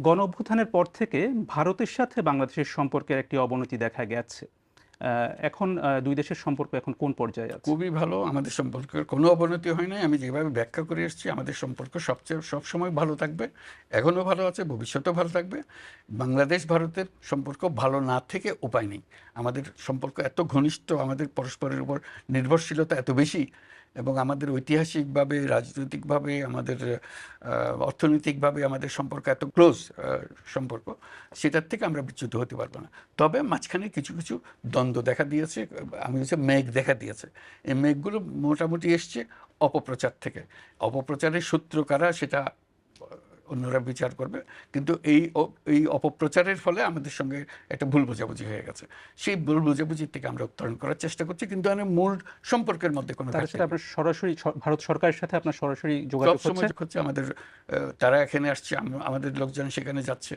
গণ অভ্যুত্থানের পর থেকে ভারতের সাথে বাংলাদেশের সম্পর্কের একটি অবনতি দেখা গেছে। এখন দুই দেশের সম্পর্ক এখন কোন পর্যায়ে আছে? খুবই ভালো। আমাদের সম্পর্কের কোনো অবনতি হয় নাই। আমি যেভাবে ব্যাখ্যা করে এসেছি, আমাদের সম্পর্ক সবসময় ভালো থাকবে। এখনও ভালো আছে, ভবিষ্যতেও ভালো থাকবে। বাংলাদেশ ভারতের সম্পর্ক ভালো না থেকে উপায় নেই। আমাদের সম্পর্ক এত ঘনিষ্ঠ, আমাদের পরস্পরের উপর নির্ভরশীলতা এত বেশি, এবং আমাদের ঐতিহাসিকভাবে, রাজনৈতিকভাবে, আমাদের অর্থনৈতিকভাবে আমাদের সম্পর্ক এত ক্লোজ সম্পর্ক, সেটার থেকে আমরা বিচ্যুত হতে পারবো না। তবে মাঝখানে কিছু কিছু দ্বন্দ্ব দেখা দিয়েছে, আমি হচ্ছে মেঘ দেখা দিয়েছে। এই মেঘগুলো মোটামুটি এসছে অপপ্রচার থেকে। অপপ্রচারের সূত্র কারা সেটা অন্যরা বিচার করবে, কিন্তু এই অপপ্রচারের ফলে আমাদের সঙ্গে একটা ভুল বোঝাবুঝি হয়ে গেছে। সেই ভুল বোঝাবুঝির থেকে আমরা উত্তরণ করার চেষ্টা করছি, কিন্তু মূল সম্পর্কের মধ্যে কোনো তাদের সাথে আপনার সরাসরি ভারত সরকারের সাথে আপনার সরাসরি যোগাযোগ হচ্ছে? সবসময় হচ্ছে আমাদের, তারা এখানে আসছে, আমাদের লোকজন সেখানে যাচ্ছে।